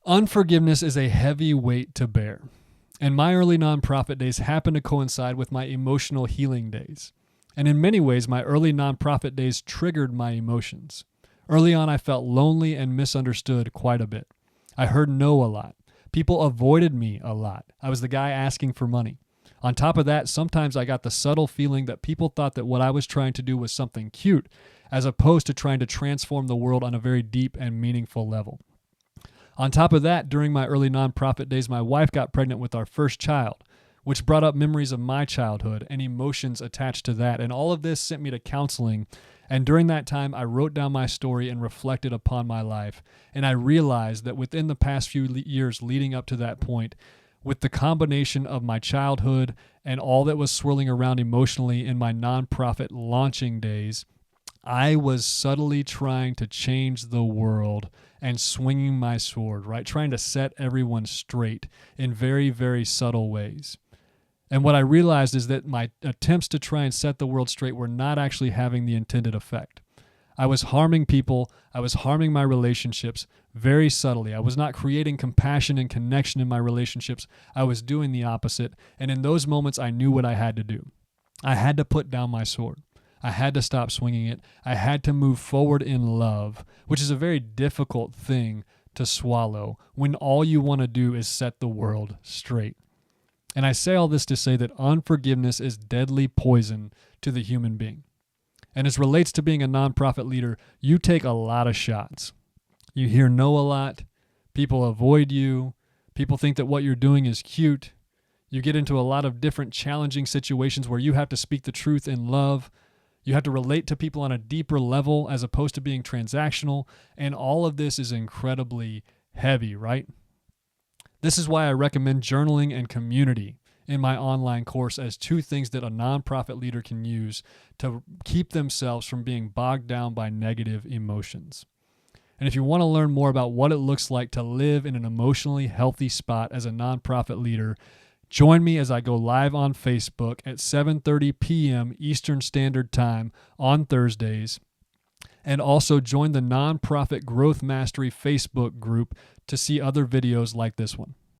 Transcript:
Unforgiveness is a heavy weight to bear, and my early nonprofit days happened to coincide with my emotional healing days. And in many ways, my early nonprofit days triggered my emotions. Early on, I felt lonely and misunderstood quite a bit. I heard no a lot. People avoided me a lot. I was the guy asking for money. On top of that, sometimes I got the subtle feeling that people thought that what I was trying to do was something cute, as opposed to trying to transform the world on a very deep and meaningful level. On top of that, during my early nonprofit days, my wife got pregnant with our first child, which brought up memories of my childhood and emotions attached to that. And all of this sent me to counseling. And during that time, I wrote down my story and reflected upon my life. And I realized that within the past few years leading up to that point, with the combination of my childhood and all that was swirling around emotionally in my nonprofit launching days, I was subtly trying to change the world and swinging my sword, right? Trying to set everyone straight in very, very subtle ways. And what I realized is that my attempts to try and set the world straight were not actually having the intended effect. I was harming people. I was harming my relationships very subtly. I was not creating compassion and connection in my relationships. I was doing the opposite. And in those moments, I knew what I had to do. I had to put down my sword. I had to stop swinging it. I had to move forward in love, which is a very difficult thing to swallow when all you want to do is set the world straight. And I say all this to say that unforgiveness is deadly poison to the human being. And as relates to being a nonprofit leader, you take a lot of shots. You hear no a lot. People avoid you. People think that what you're doing is cute. You get into a lot of different challenging situations where you have to speak the truth in love. You have to relate to people on a deeper level as opposed to being transactional. And all of this is incredibly heavy, right? This is why I recommend journaling and community in my online course as two things that a nonprofit leader can use to keep themselves from being bogged down by negative emotions. And if you want to learn more about what it looks like to live in an emotionally healthy spot as a nonprofit leader, join me as I go live on Facebook at 7:30 p.m. Eastern Standard Time on Thursdays. And also join the Nonprofit Growth Mastery Facebook group to see other videos like this one.